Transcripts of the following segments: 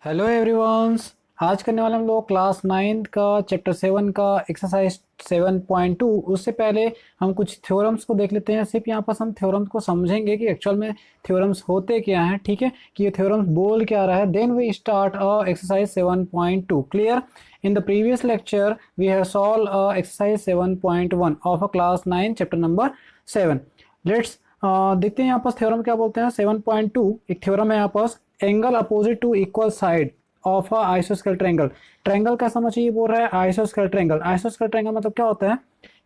Hello everyone's. आज करने वाले हम लोग क्लास 9 का चैप्टर 7 का एक्सरसाइज 7.2। उससे पहले हम कुछ थ्योरम्स को देख लेते हैं। सिर्फ यहाँ पर हम थ्योरम्स को समझेंगे कि एक्चुअल में थ्योरम्स होते क्या हैं, ठीक है, कि ये थ्योरम्स बोल क्या रहा है। Then we start exercise 7.2। Clear? In the previous lecture we have solve exercise 7.1 of a class 9 chapter number 7। Let's देखते हैं यहाँ पर थ्योरम क्या बोलते हैं। 7.2 एक थ्योरम है यहाँ पर, angle opposite to equal side of a आइसोस्केल ट्रायंगल। ट्रायंगल क्या समझिए, ये बोल रहा है आइसोस्केल ट्रायंगल। आइसोस्केल ट्रायंगल मतलब क्या होता है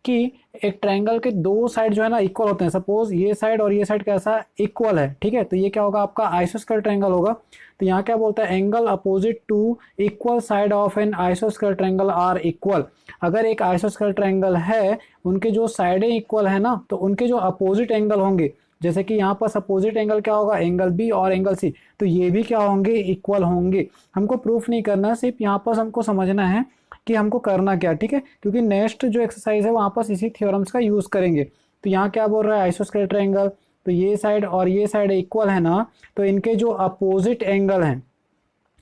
कि एक ट्रायंगल के दो साइड जो है ना इक्वल होते हैं। सपोज ये साइड और ये साइड कैसा इक्वल है, ठीक है, तो ये क्या होगा, आपका आइसोस्केल ट्रायंगल होगा। तो यहाँ क्या बोलता है, angle opposite to equal side of an आइसोस्केल ट्रायंगल आर इक्वल। अगर एक आइसोस्केल ट्रायंगल है, उनके जो साइडें इक्वल है ना, तो उनके जो अपोजिट एंगल होंगे, जैसे कि यहाँ पर अपोजिट एंगल क्या होगा, एंगल बी और एंगल सी, तो ये भी क्या होंगे, इक्वल होंगे। हमको प्रूफ नहीं करना, सिर्फ यहाँ पर हमको समझना है कि हमको करना क्या, ठीक है, क्योंकि नेक्स्ट जो एक्सरसाइज है वहाँ पर इसी थ्योरम्स का यूज़ करेंगे। तो यहाँ क्या बोल रहा है, आइसोस्केल ट्रायंगल, तो ये साइड और ये साइड इक्वल है ना, तो इनके जो अपोजिट एंगल हैं,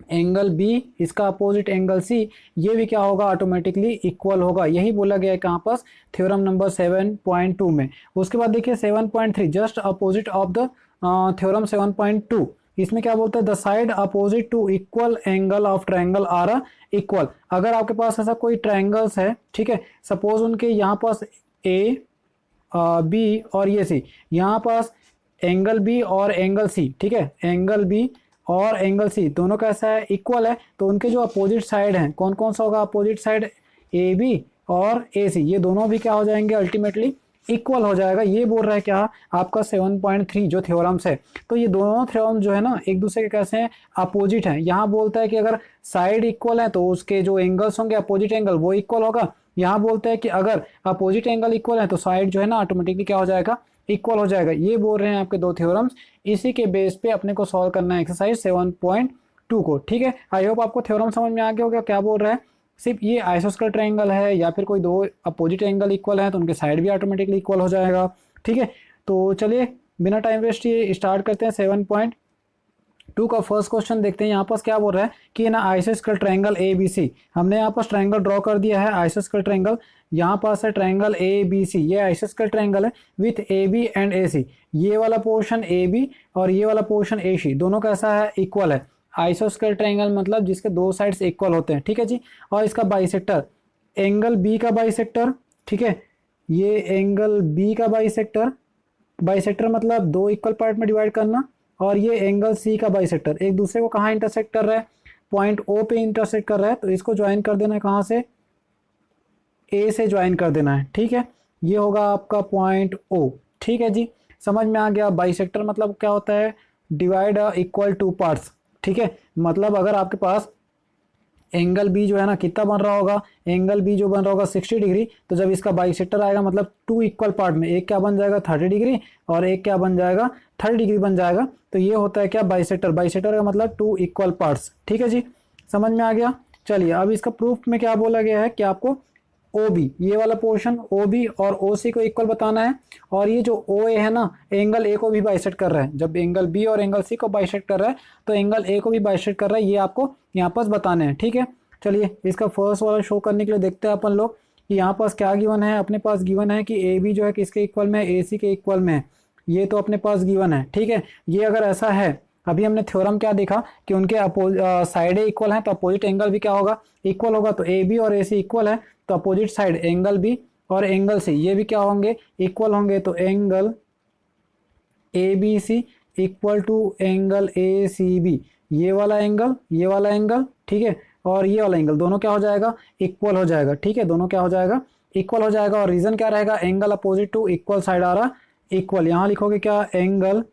एंगल बी इसका अपोजिट एंगल सी, ये भी क्या होगा, ऑटोमेटिकली इक्वल होगा। यही बोला गया है कहाँ पर, थ्योरम नंबर 7.2 में। उसके बाद देखिए 7.3, just opposite of the theorem 7.2। इसमें क्या बोलता है, the side opposite to equal angle of triangle are equal. अगर आपके पास ऐसा कोई ट्रायंगल्स है, ठीक है, सपोज उनके यहाँ पास ए बी और ये सी, यहाँ पास एंगल बी और एंगल सी, ठीक है, एंगल बी और एंगल सी दोनों कैसा है, इक्वल है। तो उनके जो अपोजिट साइड हैं, कौन कौन सा होगा अपोजिट साइड, ए बी और ए सी, ये दोनों भी क्या हो जाएंगे, अल्टीमेटली इक्वल हो जाएगा। ये बोल रहा है क्या, आपका 7.3 जो थ्योरम्स है। तो ये दोनों थ्योरम जो है ना एक दूसरे के कैसे हैं, अपोजिट हैं। यहाँ बोलता है कि अगर साइड इक्वल है तो उसके जो एंगल्स होंगे, अपोजिट एंगल, वो इक्वल होगा। यहाँ बोलता है कि अगर अपोजिट एंगल इक्वल है तो साइड जो है ना ऑटोमेटिकली क्या हो जाएगा, इक्वल हो जाएगा। ये बोल रहे हैं आपके दो थ्योरम्स। इसी के बेस पे अपने को सॉल्व करना है एक्सरसाइज 7.2 को, ठीक है। आई होप आपको थ्योरम समझ में आ गया होगा क्या बोल रहा है। सिर्फ ये आइसोस्केल ट्रायंगल है या फिर कोई दो अपोजिट एंगल इक्वल है तो उनके साइड भी ऑटोमेटिकली इक्वल हो जाएगा, ठीक है। तो चलिए बिना टाइम वेस्ट ये स्टार्ट करते हैं। 7.2 का फर्स्ट क्वेश्चन देखते हैं। यहाँ पर क्या बोल रहा है कि ना आइसोस्केल ट्रायंगल ए बी सी, हमने यहाँ पर ट्रायंगल ड्रॉ कर दिया है आइसोस्केल ट्रायंगल। यहाँ पास है ट्रायंगल ए बी सी, ये आइसोस्केल ट्रायंगल है with A B and A C. ये वाला पोर्शन ए बी और ये वाला पोर्शन ए सी, दोनों कैसा है, इक्वल है। आइसोस्केल ट्रायंगल मतलब जिसके दो साइड्स इक्वल होते हैं, ठीक है जी। और इसका बाइसेक्टर, एंगल बी का बाइसेक्टर, ठीक है, ये एंगल बी का बाइसेक्टर, बाइसेक्टर मतलब दो इक्वल पार्ट में डिवाइड करना। और ये एंगल सी का बाइसेक्टर एक दूसरे को कहाँ इंटरसेक्ट कर रहा है, पॉइंट ओ पे इंटरसेक्ट कर रहा है, तो इसको ज्वाइन कर देना है कहाँ से, ए से ज्वाइन कर देना है, ठीक है। ये होगा आपका पॉइंट ओ, ठीक है जी, समझ में आ गया। बाइसेक्टर मतलब क्या होता है, डिवाइड इक्वल टू पार्ट्स, ठीक है। मतलब अगर आपके पास एंगल बी जो है ना कितना बन रहा होगा, एंगल बी जो बन रहा होगा 60 डिग्री, तो जब इसका बाइसेक्टर आएगा मतलब टू इक्वल पार्ट में, एक क्या बन जाएगा 30 डिग्री और एक क्या बन जाएगा 30 डिग्री बन जाएगा। तो ये होता है क्या, बाइसेक्टर। बाइसेक्टर का मतलब टू इक्वल पार्ट्स, ठीक है जी, समझ में आ गया। चलिए अब इसका प्रूफ में क्या बोला गया है कि आपको ओ बी, ये वाला पोर्शन ओ बी और ओ सी को इक्वल बताना है। और ये जो ओ ए है ना, एंगल ए को भी बाइसेक्ट कर रहा है। जब एंगल बी और एंगल सी को बाइसेक्ट कर रहा है तो एंगल ए को भी बाइसेक्ट कर रहा है। ये आपको यहाँ पास बताने हैं, ठीक है। चलिए इसका फर्स्ट वाला शो करने के लिए देखते हैं अपन लोग कि यहाँ पास क्या गिवन है। अपने पास गिवन है कि ए बी जो है किसके इक्वल में, ए सी के इक्वल में है। ये तो अपने पास गिवन है, ठीक है। ये अगर ऐसा है, अभी हमने थ्योरम क्या देखा कि उनके साइडें इक्वल हैं तो अपोजिट एंगल भी क्या होगा, इक्वल होगा। तो ए बी और ए सी इक्वल है तो अपोजिट साइड एंगल बी और एंगल सी ये भी क्या होंगे, इक्वल होंगे। तो angle A B C equal to angle A C B, ये वाला एंगल, ये वाला एंगल, ठीक है, और ये वाला एंगल दोनों क्या हो जाएगा, इक्वल हो जाएगा, ठीक है, दोनों क्या हो जाएगा, इक्वल हो जाएगा। और रीजन क्या रहेगा, angle opposite to equal side आ रहा इक्वल। यहाँ लिखोगे क्या, एंगल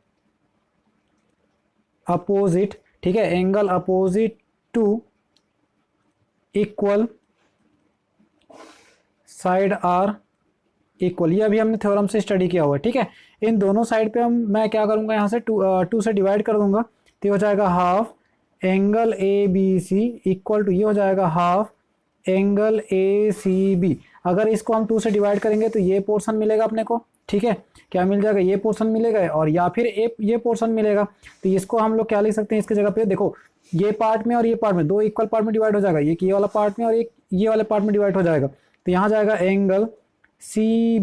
अपोजिट, ठीक है, angle opposite to equal side are equal. ये अभी हमने थ्योरम से स्टडी किया हुआ है, ठीक है। इन दोनों साइड पे मैं क्या करूंगा, यहाँ से टू से डिवाइड कर दूंगा तो ये हो जाएगा half angle A B C equal to, ये हो जाएगा half angle A C B. अगर इसको हम टू से डिवाइड करेंगे तो ये पोर्शन मिलेगा अपने को, ठीक है, क्या मिल जाएगा, ये पोर्शन मिलेगा और या फिर ये पोर्शन मिलेगा। तो इसको हम लोग क्या लिख सकते हैं, इसकी जगह पे देखो ये पार्ट में और ये पार्ट में, दो इक्वल पार्ट में डिवाइड हो जाएगा, एक ये वाला पार्ट में और एक ये वाले पार्ट में डिवाइड हो जाएगा। तो यहाँ जाएगा एंगल सी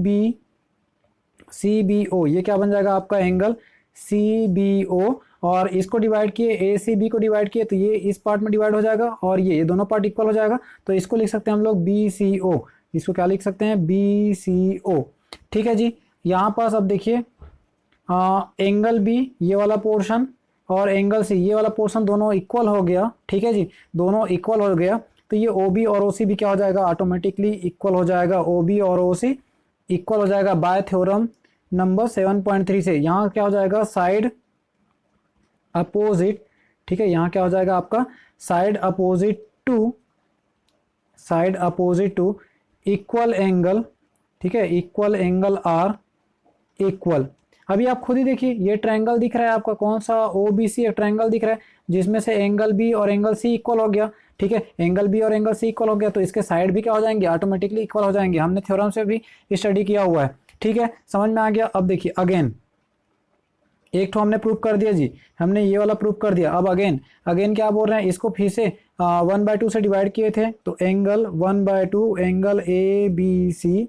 बी ओ, ये क्या बन जाएगा आपका एंगल सी बी ओ, और इसको डिवाइड किए ए सी बी को डिवाइड किए तो ये इस पार्ट में डिवाइड हो जाएगा और ये दोनों पार्ट इक्वल हो जाएगा। तो इसको लिख सकते हैं हम लोग बी सी ओ, इसको क्या लिख सकते हैं बी सी ओ। ठीक है जी, यहाँ पास अब देखिए एंगल बी ये वाला पोर्शन और एंगल सी ये वाला पोर्शन दोनों इक्वल हो गया। ठीक है जी, दोनों इक्वल हो गया तो ये ओ बी और ओ सी भी क्या हो जाएगा, ऑटोमेटिकली इक्वल हो जाएगा, ओ बी और ओ सी इक्वल हो जाएगा बाय थ्योरम नंबर 7.3 से। यहाँ क्या हो जाएगा साइड अपोजिट, ठीक है, यहाँ क्या हो जाएगा आपका side opposite to equal angle, ठीक है, इक्वल एंगल आर इक्वल। अभी आप खुद ही देखिए ये ट्रायंगल दिख रहा है आपका, कौन सा ओ बी सी ट्रायंगल दिख रहा है जिसमें से एंगल बी और एंगल सी इक्वल हो गया। ठीक है, एंगल बी और एंगल सी इक्वल हो गया तो इसके साइड भी क्या हो जाएंगे, ऑटोमेटिकली इक्वल हो जाएंगे, हमने थ्योरम से भी स्टडी किया हुआ है। ठीक है, समझ में आ गया। अब देखिए अगेन एक तो हमने प्रूव कर दिया जी, हमने ये वाला प्रूव कर दिया। अब अगेन क्या बोल रहे हैं, इसको फिर से 1/2 से डिवाइड किए थे तो angle 1/2 angle A B C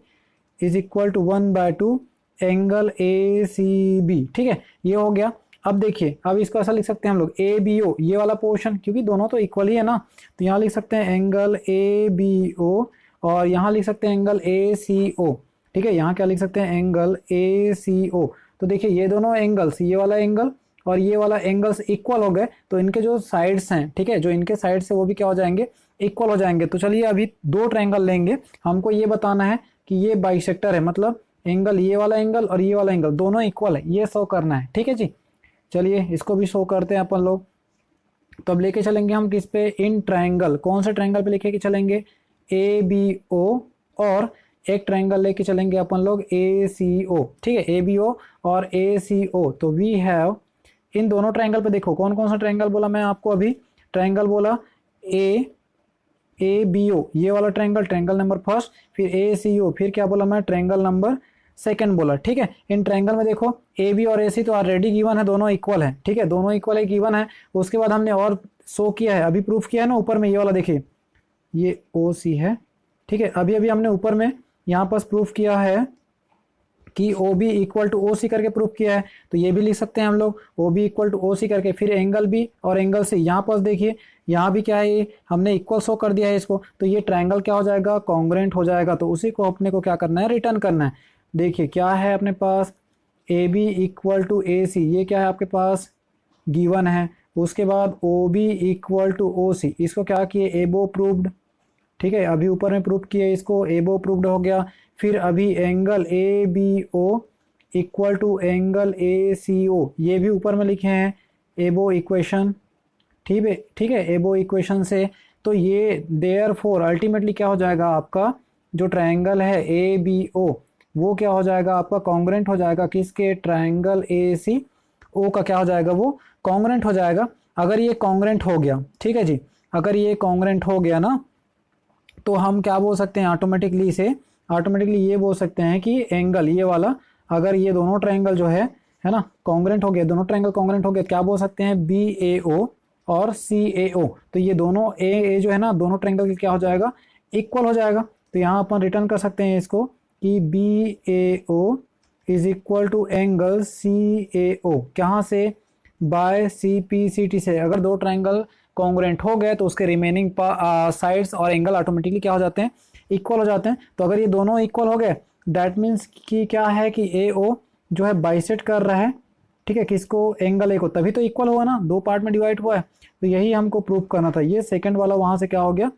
is equal to 1/2 angle A C B. ठीक है, ये हो गया। अब देखिए अब इसको ऐसा लिख सकते हैं हम लोग ए बी ओ, ये वाला पोर्शन क्योंकि दोनों तो इक्वल ही है ना, तो यहाँ लिख सकते हैं एंगल ए बी ओ और यहाँ लिख सकते हैं एंगल ए सी ओ। ठीक है, यहाँ क्या लिख सकते हैं एंगल ए सी ओ। तो देखिए ये दोनों एंगल्स, ये वाला एंगल और ये वाला एंगल्स इक्वल हो गए तो इनके जो साइड्स हैं, ठीक है, जो इनके साइड्स है वो भी क्या हो जाएंगे, इक्वल हो जाएंगे। तो चलिए अभी दो ट्रायंगल लेंगे, हमको ये बताना है कि ये बाइसेक्टर है, मतलब एंगल ये वाला एंगल और ये वाला एंगल दोनों इक्वल है, ये शो करना है। ठीक है जी, चलिए इसको भी शो करते हैं अपन लोग। तो अब लेके चलेंगे हम किस पे, इन ट्रायंगल, कौन से ट्रायंगल पे लेके चलेंगे, ए बी ओ, और एक ट्रायंगल लेके चलेंगे अपन लोग ए सी ओ। ठीक है, ए बी ओ और ए सी ओ। तो वी हैव इन दोनों ट्रायंगल पे देखो कौन कौन सा ट्रायंगल बोला मैं आपको अभी, ट्रायंगल बोला ए बी ओ ये वाला ट्रायंगल नंबर फर्स्ट, फिर ए सी ओ, फिर क्या बोला मैं ट्रायंगल नंबर सेकंड बोला। ठीक है, इन ट्रायंगल में देखो ए बी और ए सी तो ऑलरेडी गिवन है, दोनों इक्वल है। ठीक है, दोनों इक्वल है, गिवन है। उसके बाद हमने और शो किया है, अभी प्रूफ किया है ना ऊपर में, ये वाला देखिए ये ओ सी है। ठीक है, अभी हमने ऊपर में यहाँ पर प्रूफ किया है कि O B equal to O C करके प्रूफ किया है, तो ये भी लिख सकते हैं हम लोग O B equal to O C करके। फिर एंगल बी और एंगल सी, यहाँ पर देखिए यहाँ भी क्या है, ये हमने इक्वल शो कर दिया है इसको, तो ये ट्रायंगल क्या हो जाएगा, कॉन्ग्रुएंट हो जाएगा। तो उसी को अपने को क्या करना है, रिटर्न करना है। देखिए क्या है अपने पास, A B equal to A C, ये क्या है आपके पास गिवन है। उसके बाद O B equal to O C, इसको क्या किए, एबो प्रूव्ड। ठीक है, अभी ऊपर में प्रूव किए इसको, एबो प्रूव्ड हो गया। फिर अभी angle A B O equal to angle A C O, ये भी ऊपर में लिखे हैं एबो इक्वेशन। ठीक है, एबो इक्वेशन से। तो ये देयरफॉर अल्टीमेटली क्या हो जाएगा आपका जो ट्रायंगल है ए बी ओ, वो क्या हो जाएगा आपका कॉन्ग्रुएंट हो जाएगा किसके, ट्रायंगल ए सी ओ का क्या हो जाएगा, वो कॉन्ग्रुएंट हो जाएगा। अगर ये कॉन्ग्रुएंट हो गया, ठीक है जी, अगर ये कॉन्ग्रुएंट हो गया ना, तो हम क्या बोल सकते हैं, ऑटोमेटिकली ये बोल सकते हैं कि एंगल ये वाला, अगर ये दोनों ट्रायंगल जो है ना कॉन्ग्रुएंट हो गए, दोनों ट्रायंगल कॉन्ग्रुएंट हो गए, क्या बोल सकते हैं, बी ए ओ और सी ए ओ। तो ये दोनों ए जो है ना, दोनों ट्रायंगल क्या हो जाएगा, इक्वल हो जाएगा। तो यहाँ अपन रिटर्न कर सकते हैं इसको कि B A O is equal to angle C A O, कहाँ से, by C P C T से। अगर दो ट्रायंगल कॉन्ग्रुएंट हो गए तो उसके रिमेनिंग साइड्स और एंगल ऑटोमेटिकली क्या हो जाते हैं, इक्वल हो जाते हैं। तो अगर ये दोनों इक्वल हो गए दैट मीन्स कि क्या है कि ए ओ जो है बाइसेक्ट कर रहा है, ठीक है, किसको, एंगल ए को, तभी तो इक्वल हुआ ना, दो पार्ट में डिवाइड हुआ है। तो यही हमको प्रूव करना था, ये सेकंड वाला वहां से क्या हो गया,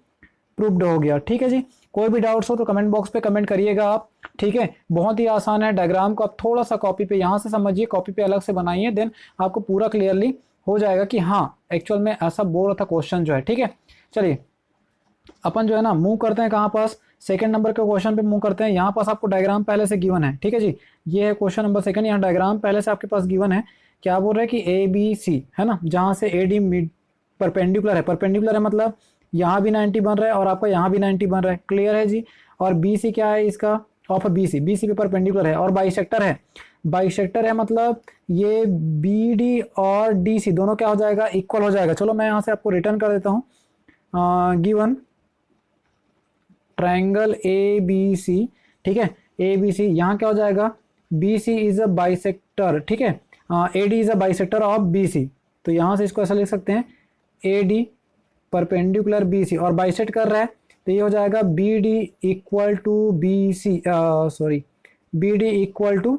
प्रूव्ड हो गया। ठीक है जी, कोई भी डाउट्स हो तो कमेंट बॉक्स पे कमेंट करिएगा आप। ठीक है, बहुत ही आसान है, डायग्राम को आप थोड़ा सा कॉपी पे यहाँ से समझिए, कॉपी पे अलग से बनाइए, देन आपको पूरा क्लियरली हो जाएगा कि हाँ एक्चुअल में ऐसा बोल रहा था क्वेश्चन जो है। ठीक है, चलिए अपन जो है ना मूव करते हैं कहाँ पास, सेकंड नंबर के क्वेश्चन पे मूव करते हैं। यहाँ पास आपको डायग्राम पहले से गिवन है। ठीक है जी, ये है क्वेश्चन नंबर सेकंड, यहाँ डायग्राम पहले से आपके पास गिवन है। क्या बोल रहे हैं कि ए बी सी है ना, जहाँ से ए डी मिड परपेंडिकुलर है, मतलब यहाँ भी 90 बन रहा है और आपका यहाँ भी 90 बन रहा है, क्लियर है जी। और बी सी क्या है इसका, ऑफ बी सी पे परपेंडिकुलर है और बाइसेक्टर है। बाइसेक्टर है मतलब ये बी डी और डी सी दोनों क्या हो जाएगा, इक्वल हो जाएगा। चलो मैं यहाँ से आपको रिटर्न कर देता हूँ। Given triangle A B C, ठीक है, ए बी सी, यहाँ क्या हो जाएगा, B C is a bisector, ठीक है, A D is a bisector of B C. तो यहाँ से इसको ऐसा लिख सकते हैं, A D perpendicular B C और बाइसेक्ट कर रहा है, तो ये हो जाएगा B D equal to B C, sorry, B D equal to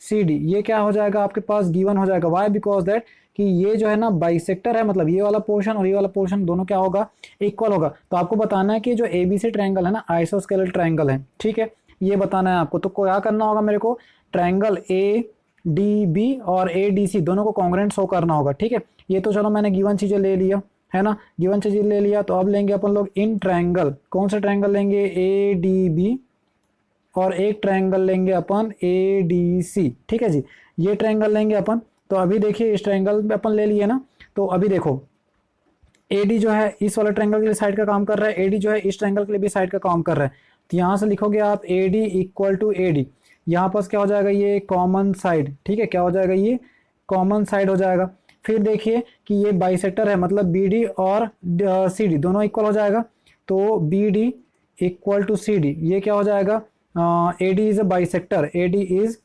C D. ये क्या हो जाएगा आपके पास, गिवन हो जाएगा। वाई, बिकॉज दैट कि ये जो है ना बाइसेक्टर है, मतलब ये वाला पोर्शन और ये वाला पोर्शन दोनों क्या होगा, इक्वल होगा। तो आपको बताना है कि जो ए बी सी ट्रायंगल है ना आइसोस्केलर ट्रायंगल है, ठीक है, ये बताना है आपको। तो क्या करना होगा मेरे को, ट्रायंगल ए डी बी और ए डी सी दोनों को कॉन्ग्रुएंट शो करना होगा, ठीक है। ये तो चलो मैंने गिवन चीजें ले लिया है ना, गिवन चीजें ले लिया। तो अब लेंगे अपन लोग इन ट्रायंगल, कौन सा ट्रायंगल लेंगे, ए डी बी, और एक ट्रायंगल लेंगे अपन ए डी सी, ठीक है जी, ये ट्रायंगल लेंगे अपन। तो अभी देखिए इस ट्रायंगल में अपन ले लिए ना, तो अभी देखो ए डी जो है इस वाले ट्रायंगल के लिए साइड का काम कर रहा है, ए डी जो है इस ट्रायंगल के लिए भी साइड का काम कर रहा है। तो यहाँ से लिखोगे आप A D equal to A D, यहाँ पास क्या हो जाएगा, ये कॉमन साइड, ठीक है, क्या हो जाएगा, ये कॉमन साइड हो जाएगा। फिर देखिए कि ये बाइसेक्टर है, मतलब बी डी और सी डी दोनों इक्वल हो जाएगा। तो B D equal to C D, ये क्या हो जाएगा, A D is a bisector, A D is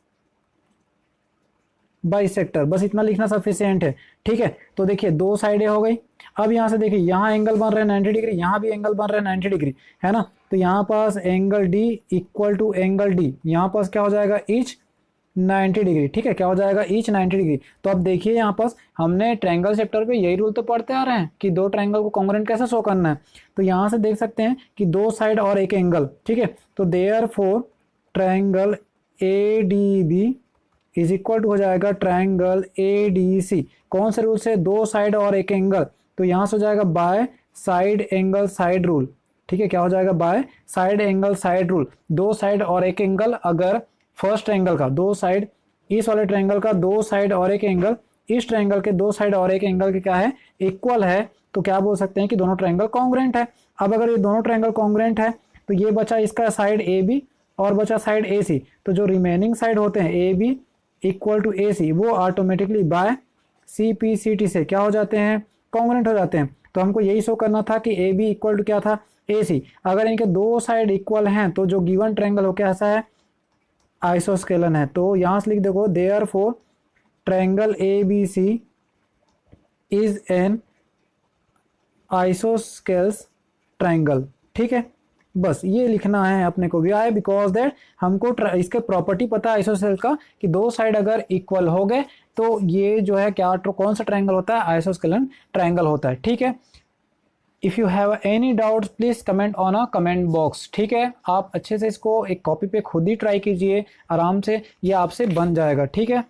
bisector, बस इतना लिखना सफिशिएंट है, ठीक है। तो देखिए दो साइडें हो गई। अब यहाँ से देखिए यहाँ एंगल बन रहे हैं 90 डिग्री, यहाँ भी एंगल बन रहे हैं 90 डिग्री, है ना। तो यहाँ पास angle D equal to angle D, यहाँ पास क्या हो जाएगा, ईच 90 डिग्री, ठीक है, क्या हो जाएगा, ईच 90 डिग्री। तो अब देखिए यहाँ पास हमने ट्रायंगल चैप्टर पे यही रूल तो पढ़ते आ रहे हैं कि दो ट्रायंगल को कॉन्ग्रुएंट कैसे शो करना है। तो यहाँ से देख सकते हैं कि दो साइड और एक एंगल, ठीक है। तो therefore triangle A D B is equal to हो जाएगा ट्रायंगल ए डी सी, कौन से रूल से, दो साइड और एक एंगल। तो यहाँ से हो जाएगा by side angle side rule, ठीक है, क्या हो जाएगा, by side angle side rule. दो साइड और एक एंगल, अगर फर्स्ट ट्रायंगल का दो साइड, इस वाले ट्रायंगल का दो साइड और एक एंगल, इस ट्रायंगल के दो साइड और एक एंगल के क्या है, इक्वल है, तो क्या बोल सकते हैं कि दोनों ट्रायंगल कॉन्ग्रुएंट है। अब अगर ये दोनों ट्रायंगल कॉन्ग्रुएंट है तो ये बचा इसका साइड ए बी और बचा साइड ए सी। तो जो रिमेनिंग साइड होते हैं A B equal to A C, वो automatically by C P C T से क्या हो जाते हैं, कॉन्ग्रुएंट हो जाते हैं। तो हमको यही शो करना था कि ए बी इक्वल टू क्या था, ए सी। अगर इनके दो साइड इक्वल हैं तो जो गिवन ट्रायंगल हो कैसा है, आइसोस्केलन है। तो यहाँ से लिख देखो, therefore triangle A B C is an isosceles triangle, ठीक है, बस ये लिखना है अपने को भी आए, बिकॉज दैट हमको इसके प्रॉपर्टी पता है आइसोस्केल का कि दो साइड अगर इक्वल हो गए तो ये जो है क्या, कौन सा ट्रायंगल होता है, आइसोस्केलन ट्रायंगल होता है, ठीक है। If you have any doubts please comment on a comment box, ठीक है। आप अच्छे से इसको एक कॉपी पे खुद ही ट्राई कीजिए आराम से, ये आपसे बन जाएगा, ठीक है।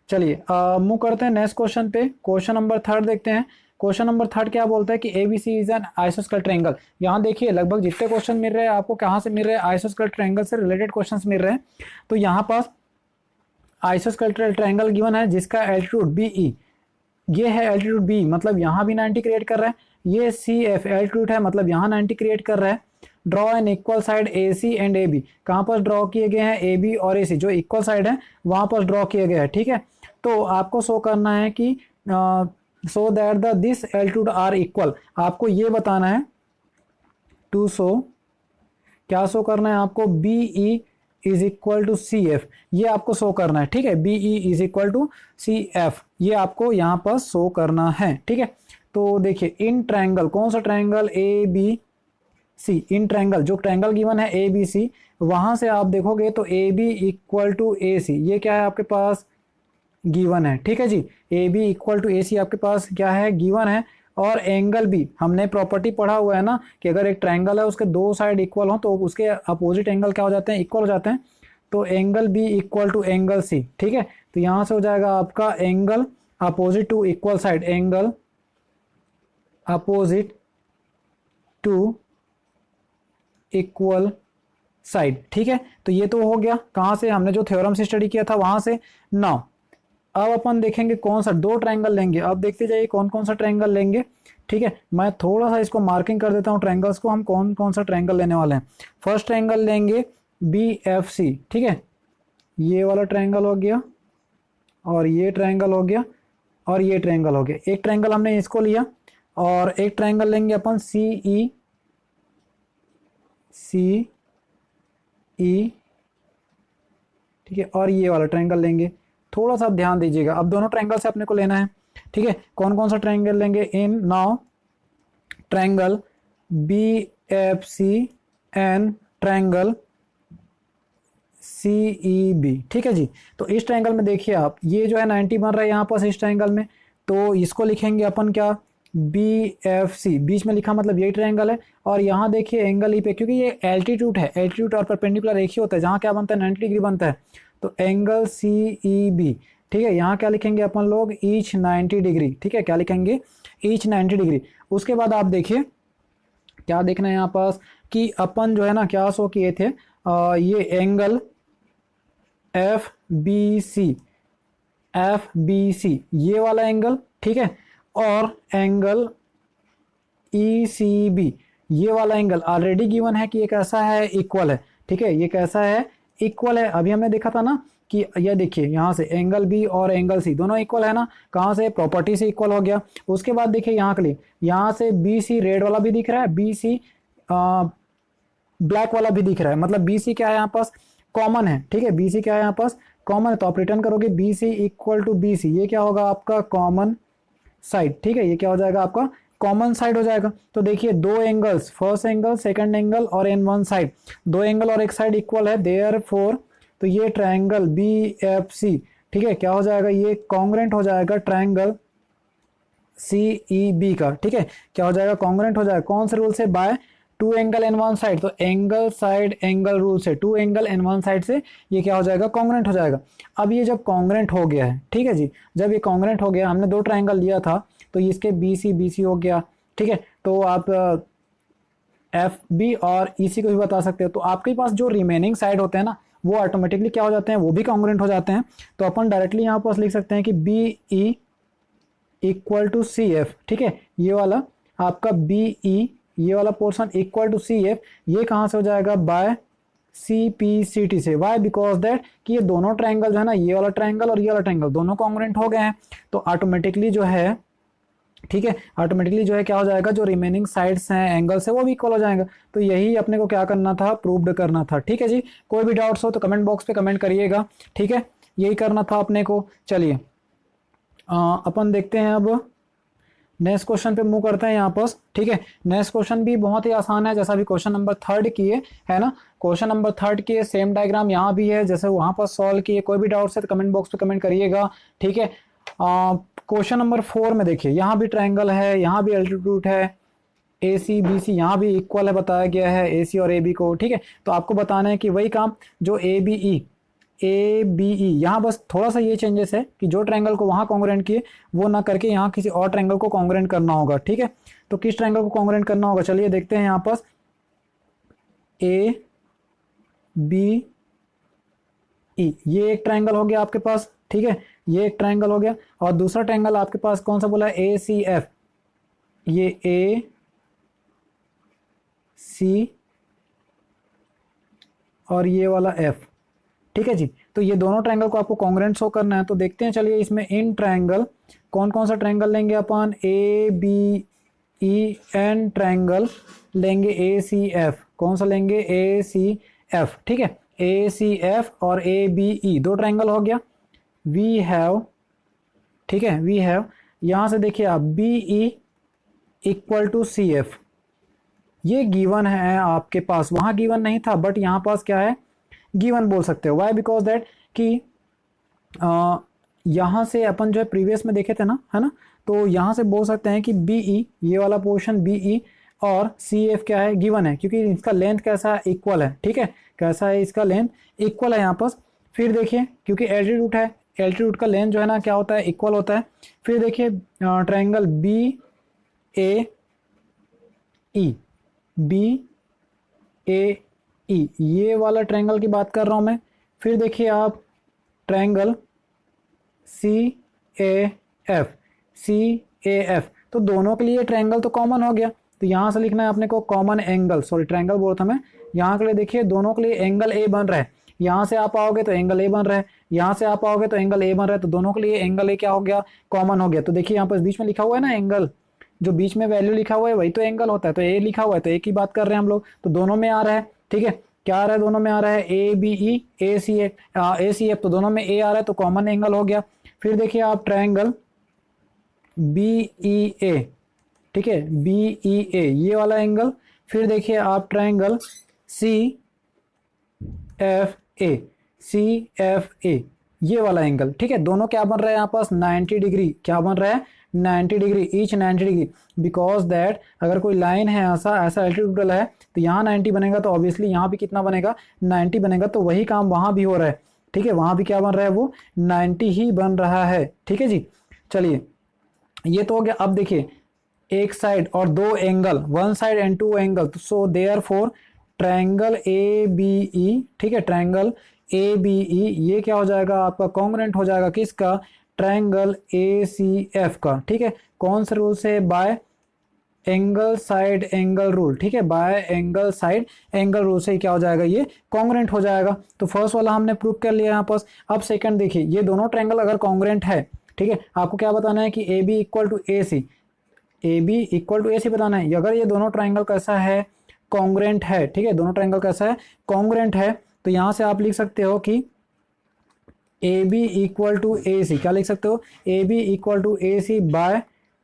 चलिए मूव करते हैं नेक्स्ट क्वेश्चन पे। क्वेश्चन नंबर 3 देखते हैं। क्वेश्चन नंबर 3 क्या बोलता है कि A B C is an आइसोस्केल ट्रायंगल। यहाँ देखिए लगभग जितने क्वेश्चन मिल रहे हैं आपको कहाँ से मिल रहे हैं, आइसोस्केल ट्रायंगल से रिलेटेड क्वेश्चंस मिल रहे हैं। तो यहाँ पास आइसोस्केल ट्रायंगल गिवन है जिसका एल्टीट्यूड बी ई, ये है एल्टीट्यूड बी, मतलब यहाँ भी 90 क्रिएट कर रहा है। ये सी एफ एल्टीट्यूड है, मतलब यहाँ 90 क्रिएट कर रहा है। Draw an equal side A C and A B, कहाँ पर ड्रॉ किए गए हैं, ए बी और ए सी जो इक्वल साइड है वहाँ पर ड्रॉ किए गए हैं, ठीक है। तो आपको शो करना है कि so that the this altitude are equal, आपको ये बताना है टू शो, क्या शो करना है आपको, B E is equal to C F, ये आपको शो करना है, ठीक है। B E is equal to C F, ये आपको यहाँ पर शो करना है, ठीक है। तो देखिए इन ट्रायंगल, कौन सा triangle, A B C, in triangle जो ट्रायंगल गिवन है ए बी सी, वहां से आप देखोगे तो A B equal to A C, ये क्या है आपके पास, गिवन है, ठीक है जी। A B equal to A C आपके पास क्या है, गिवन है। और एंगल भी हमने प्रॉपर्टी पढ़ा हुआ है ना कि अगर एक ट्रायंगल है उसके दो साइड इक्वल हो तो उसके अपोजिट एंगल क्या हो जाते हैं, इक्वल हो जाते हैं। तो angle B equal to angle C, ठीक है। तो यहाँ से हो जाएगा आपका angle opposite to equal side, angle opposite to equal side, ठीक है। तो ये तो हो गया कहाँ से, हमने जो थ्योरम से स्टडी किया था वहां से। नाउ अब अपन देखेंगे कौन सा, दो ट्रायंगल लेंगे। अब देखते जाइए कौन कौन सा ट्रायंगल लेंगे, ठीक है। मैं थोड़ा सा इसको मार्किंग कर देता हूँ ट्रायंगल्स को, हम कौन कौन सा ट्रायंगल लेने वाले हैं। फर्स्ट ट्रायंगल लेंगे BFC, ठीक है, ये वाला ट्रायंगल हो गया और ये ट्रायंगल हो गया और ये ट्रायंगल हो गया। एक ट्रायंगल हमने इसको लिया और एक ट्रायंगल लेंगे अपन CE, ठीक है, और ये वाला ट्रायंगल लेंगे। थोड़ा सा ध्यान दीजिएगा, अब दोनों ट्रायंगल से अपने को लेना है, ठीक है। कौन कौन सा ट्रायंगल लेंगे? In now triangle BFC and triangle CEB, ठीक है जी। तो इस ट्रायंगल में देखिए आप, ये जो है 90 बन रहा है यहाँ पर इस ट्रायंगल में, तो इसको लिखेंगे अपन क्या? BFC, बीच में लिखा मतलब यही ट्रायंगल है। और यहाँ देखिए एंगल ई पे, क्योंकि ये एल्टीट्यूड है, एल्टीट्यूड और परपेंडिकुलर एक ही होता है, जहाँ क्या बनता है 90 डिग्री बनता है, तो एंगल CEB, ठीक है। यहाँ क्या लिखेंगे अपन लोग? ईच 90 डिग्री, ठीक है, क्या लिखेंगे? Each 90 degree. उसके बाद आप देखिए क्या देखना है यहाँ पास कि अपन जो है ना क्या शो किए थे, ये एंगल FBC, ये वाला एंगल, ठीक है, और एंगल ECB, ये वाला एंगल ऑलरेडी गिवन है कि ये कैसा है? इक्वल है, ठीक है, ये कैसा है? इक्वल है। अभी हमने देखा था ना कि ये देखिए यहाँ से एंगल B और एंगल C दोनों इक्वल है ना, कहाँ से? प्रॉपर्टी से इक्वल हो गया। उसके बाद देखिए यहाँ के लिए, यहाँ से BC रेड वाला भी दिख रहा है, BC ब्लैक वाला भी दिख रहा है, मतलब BC क्या है यहाँ पास? कॉमन है, ठीक है, BC क्या है यहाँ पास? कॉमन है। तो आप रिटर्न करोगे BC इक्वल टू BC, ये क्या होगा आपका? कॉमन साइड, ठीक है, ये क्या हो जाएगा आपका? कॉमन साइड हो जाएगा। तो देखिए दो angles, first angle, second angle और इन वन साइड, दो एंगल और एक साइड इक्वल है, देयरफॉर तो ये ट्रायंगल BFC, ठीक है, क्या हो जाएगा? ये कॉन्ग्रुएंट हो जाएगा ट्रायंगल CEB का, ठीक है, क्या हो जाएगा? कॉन्ग्रुएंट हो जाएगा। कौन से रूल से? By two angle in one side, तो एंगल साइड एंगल रूल से, two angle in one side से ये क्या हो जाएगा? कॉन्ग्रुएंट हो जाएगा। अब ये जब कॉन्ग्रुएंट हो गया है, ठीक है जी, जब ये कॉन्ग्रुएंट हो गया, हमने दो ट्रायंगल लिया था, तो इसके BC हो गया, ठीक है, तो आप FB और EC को भी बता सकते हो। तो आपके पास जो रिमेनिंग साइड होते हैं ना, वो ऑटोमेटिकली क्या हो जाते हैं? वो भी कॉन्ग्रुएंट हो जाते हैं। तो अपन डायरेक्टली यहाँ पास लिख सकते हैं कि BE इक्वल टू CF, ठीक है, ये वाला आपका BE, ये वाला पोर्शन इक्वल टू CF, ये कहाँ से हो जाएगा? बाय CPCT से। वाई? बिकॉज दैट कि ये दोनों ट्रायंगल जो है ना, ये वाला ट्रायंगल और ये वाला ट्रायंगल दोनों कॉन्ग्रुएंट हो गए हैं, तो ऑटोमेटिकली जो है, ठीक है, ऑटोमेटिकली जो है क्या हो जाएगा? जो रिमेनिंग साइड्स हैं एंगल से वो भी इक्वल हो जाएगा। तो यही अपने को क्या करना था? प्रूव्ड करना था, ठीक है जी। कोई भी डाउट्स हो तो कमेंट बॉक्स पे कमेंट करिएगा, ठीक है, यही करना था अपने को। चलिए अपन देखते हैं अब नेक्स्ट क्वेश्चन पे मूव करते हैं यहाँ पर, ठीक है। नेक्स्ट क्वेश्चन भी बहुत ही आसान है, जैसा भी क्वेश्चन नंबर 3 किए है ना, क्वेश्चन नंबर 3 किए, सेम डायग्राम यहाँ भी है जैसे वहाँ पर सॉल्व किए। कोई भी डाउट्स है तो कमेंट बॉक्स पे कमेंट करिएगा, ठीक है। क्वेश्चन नंबर 4 में देखिए, यहाँ भी ट्रायंगल है, यहाँ भी एल्टीट्यूड है, ACBC यहाँ भी इक्वल है बताया गया है AC और AB को, ठीक है। तो आपको बताना है कि वही काम जो ABE यहाँ बस थोड़ा सा ये चेंजेस है कि जो ट्रायंगल को वहाँ कॉन्ग्रुएंट किए वो ना करके यहाँ किसी और ट्रायंगल को कॉन्ग्रुएंट करना होगा, ठीक है। तो किस ट्रायंगल को कॉन्ग्रुएंट करना होगा? चलिए देखते हैं यहाँ पर ABE, ये एक ट्रायंगल हो गया आपके पास, ठीक है, ये एक ट्रायंगल हो गया। और दूसरा ट्रायंगल आपके पास कौन सा बोला है? ACF, ये AC और ये वाला F, ठीक है जी। तो ये दोनों ट्रायंगल को आपको कॉन्ग्रुएंट शो करना है। तो देखते हैं, चलिए इसमें इन ट्रायंगल कौन कौन सा ट्रायंगल लेंगे अपन? ABE एंड ट्रायंगल लेंगे ACF। कौन सा लेंगे? ACF, ठीक है, ACF और ABE दो ट्रायंगल हो गया। वी हैव, ठीक है, वी हैव, यहाँ से देखिए आप BE इक्वल टू CF, ये गिवन है आपके पास, वहाँ गिवन नहीं था बट यहाँ पास क्या है? गिवन बोल सकते हो। वाई? बिकॉज दैट कि यहाँ से अपन जो है प्रीवियस में देखे थे ना, है ना, तो यहाँ से बोल सकते हैं कि BE, ये वाला पोर्शन BE और CF क्या है? गिवन है, क्योंकि इसका लेंथ कैसा है? इक्वल है, ठीक है, कैसा है? इसका लेंथ इक्वल है यहाँ पर। फिर देखिए क्योंकि एल्टीट्यूड है, एल्टीट्यूड का लेंथ जो है ना क्या होता है? इक्वल होता है। फिर देखिए ट्रायंगल BAE, ये वाला ट्रायंगल की बात कर रहा हूँ मैं। फिर देखिए आप ट्रायंगल CAF, तो दोनों के लिए ट्रायंगल तो कॉमन हो गया। तो यहाँ से लिखना है अपने को कॉमन एंगल, सॉरी ट्रायंगल बोल था मैं। यहाँ के लिए देखिए दोनों के लिए एंगल ए बन रहा है, यहाँ से आप आओगे तो एंगल ए बन रहा है, यहाँ से आप आओगे तो एंगल ए बन रहा है, तो दोनों के लिए एंगल ए क्या हो गया, कॉमन हो गया। तो देखिए यहाँ पर बीच में लिखा हुआ है ना एंगल, जो बीच में वैल्यू लिखा हुआ है वही तो एंगल होता है, तो ए लिखा हुआ है तो ए की बात कर रहे हैं हम लोग, तो दोनों में आ रहा है। ठीक है, क्या आ रहा है, दोनों में आ रहा है A B E A C F, तो दोनों में ए आ रहा है तो कॉमन एंगल हो गया। फिर देखिए आप ट्रायंगल बी ई ए, ठीक है, बी ई ए ये वाला एंगल। फिर देखिए आप triangle C F A, C F A ये वाला एंगल। ठीक है, दोनों क्या बन रहा है यहाँ पास 90 डिग्री, क्या बन रहा है 90 degree, each 90 degree, because that अगर कोई लाइन है ऐसा एल्टीट्यूडल है तो यहाँ 90 बनेगा, तो ऑब्वियसली यहाँ भी कितना बनेगा 90 बनेगा, तो वही काम वहाँ भी हो रहा है। ठीक है, वहाँ भी क्या बन रहा है, वो 90 ही बन रहा है। ठीक है जी, चलिए ये तो हो गया। अब देखिए एक साइड और दो angle, one side and two angle, so therefore triangle A B E, ठीक है, ट्रायंगल ए बी ई ये क्या हो जाएगा आपका, कॉन्ग्रुएंट हो जाएगा किसका, ट्रायंगल ए सी एफ का। ठीक है, कौन से रूल से, bye angle side angle rule. ठीक है, bye angle side angle rule से क्या हो जाएगा, ये कॉन्ग्रुएंट हो जाएगा। तो फर्स्ट वाला हमने प्रूव कर लिया यहाँ पास। अब सेकंड देखिए, ये दोनों ट्रायंगल अगर कॉन्ग्रुएंट है, ठीक है, आपको क्या बताना है कि A B equal to A C, A B equal to A C बताना है। अगर ये दोनों ट्रायंगल कैसा है, कॉन्ग्रुएंट है। ठीक है, दोनों ट्रायंगल कैसा है, कॉन्ग्रुएंट है, तो यहाँ से आप लिख सकते हो कि A B equal to A C, क्या लिख सकते हो, A B equal to A C by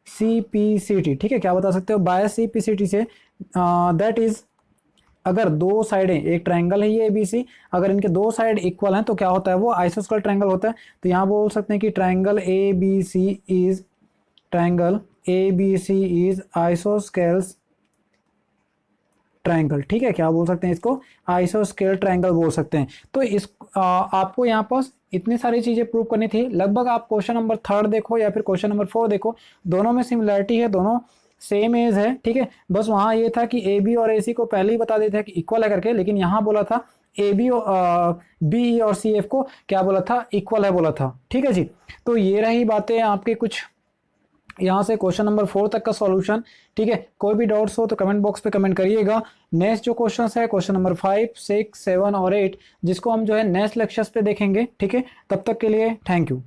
C P C T. ठीक है, क्या बता सकते हो, by C P C T से, दैट इज अगर दो साइडें, एक ट्रायंगल है ये ए बी सी, अगर इनके दो साइड इक्वल हैं तो क्या होता है, वो आइसोस्केल ट्रायंगल होता है। तो यहाँ बोल सकते हैं कि triangle A B C is, triangle A B C is isosceles triangle. ठीक है, क्या बोल सकते हैं इसको, आइसोस्केल ट्रायंगल बोल सकते हैं। तो इस आपको यहाँ पर इतनी सारी चीजें प्रूव करनी थी। लगभग आप क्वेश्चन नंबर 3 देखो या फिर क्वेश्चन नंबर 4 देखो, दोनों में सिमिलरिटी है, दोनों सेम एज है। ठीक है, बस वहाँ ये था कि ए बी और ए सी को पहले ही बता देते हैं कि इक्वल है करके, लेकिन यहाँ बोला था ए बी बी ई और सी एफ को क्या बोला था, इक्वल है बोला था। ठीक है जी, तो ये रही बातें आपके कुछ यहाँ से क्वेश्चन नंबर 4 तक का सॉल्यूशन। ठीक है, कोई भी डाउट्स हो तो कमेंट बॉक्स पे कमेंट करिएगा। नेक्स्ट जो क्वेश्चन है क्वेश्चन नंबर 5, 6, 7 और 8, जिसको हम जो है नेक्स्ट लेक्चर्स पे देखेंगे। ठीक है, तब तक के लिए थैंक यू।